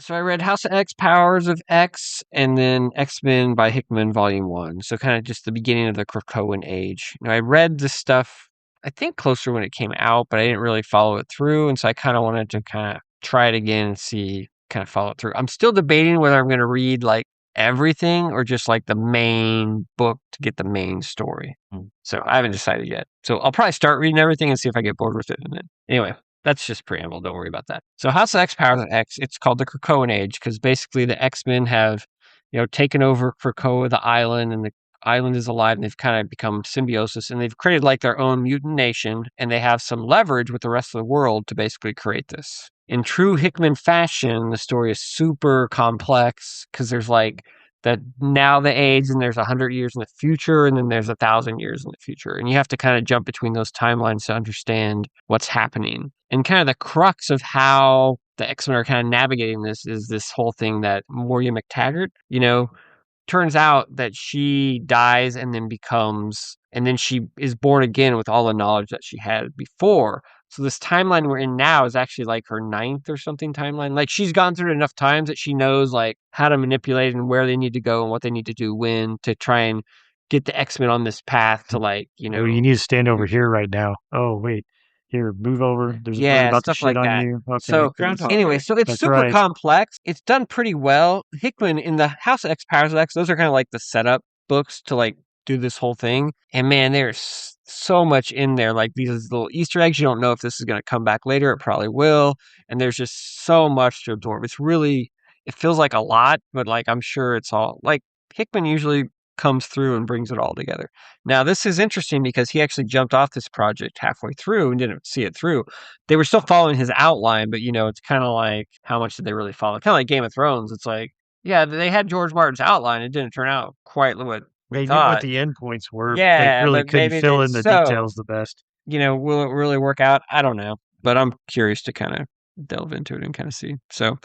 So I read House of X, Powers of X, and then X-Men by Hickman, Volume 1. So kind of just the beginning of the Krakoan age. I read this stuff, I think, closer when it came out, but I didn't really follow it through. And so I kind of wanted to kind of try it again and see, kind of follow it through. I'm still debating whether I'm going to read like everything or just like the main book to get the main story. So I haven't decided yet. So I'll probably start reading everything and see if I get bored with it. And then anyway, that's just preamble. Don't worry about that. So House of X, Powers of X, it's called the Krakoan Age because basically the X-Men have, taken over Krakoa, the island, and the island is alive and they've kind of become symbiosis and they've created like their own mutant nation and they have some leverage with the rest of the world to basically create this. In true Hickman fashion, the story is super complex because there's like that now the age and there's 100 years in the future and then there's 1,000 years in the future. And you have to kind of jump between those timelines to understand what's happening. And kind of the crux of how the X-Men are kind of navigating this is this whole thing that Moria McTaggart, turns out that she dies and then she is born again with all the knowledge that she had before. So this timeline we're in now is actually like her ninth or something timeline. Like she's gone through it enough times that she knows like how to manipulate and where they need to go and what they need to do when to try and get the X-Men on this path to like, Oh, you need to stand over here right now. Oh, wait. Here, move over. They're yeah, about to stuff shit like on that. you. Okay. So anyway, so it's That's super right. complex. It's done pretty well. Hickman in the House of X, Powers of X, those are kind of like the setup books to like do this whole thing. And man, there's so much in there. Like these little Easter eggs. You don't know if this is going to come back later. It probably will. And there's just so much to absorb. It feels like a lot, but like I'm sure it's all like Hickman usually comes through and brings it all together. Now, this is interesting because he actually jumped off this project halfway through and didn't see it through. They were still following his outline, but it's kind of like how much did they really follow? Kind of like Game of Thrones. It's like, yeah, they had George Martin's outline. It didn't turn out quite what we They knew what thought. the endpoints were. They Yeah, really but couldn't maybe fill in the details the best. will it really work out? I don't know, but I'm curious to kind of delve into it and kind of see. So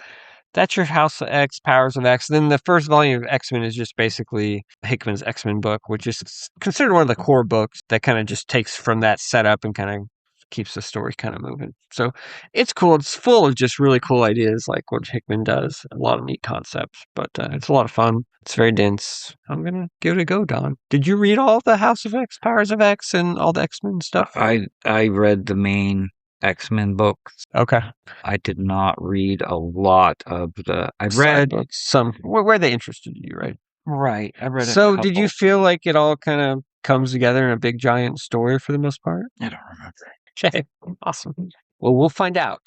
that's your House of X, Powers of X. Then the first volume of X-Men is just basically Hickman's X-Men book, which is considered one of the core books that kind of just takes from that setup and kind of keeps the story kind of moving. So it's cool. It's full of just really cool ideas like what Hickman does. A lot of neat concepts, but it's a lot of fun. It's very dense. I'm going to give it a go, Don. Did you read all the House of X, Powers of X, and all the X-Men stuff? I read the main X-Men books. Okay. I did not read a lot of the. I Side read books, some where they interested you, right? right. I read a So, did you couple. feel like it all kind of comes together in a big giant story for the most part? I don't remember. Okay, awesome. Well, we'll find out.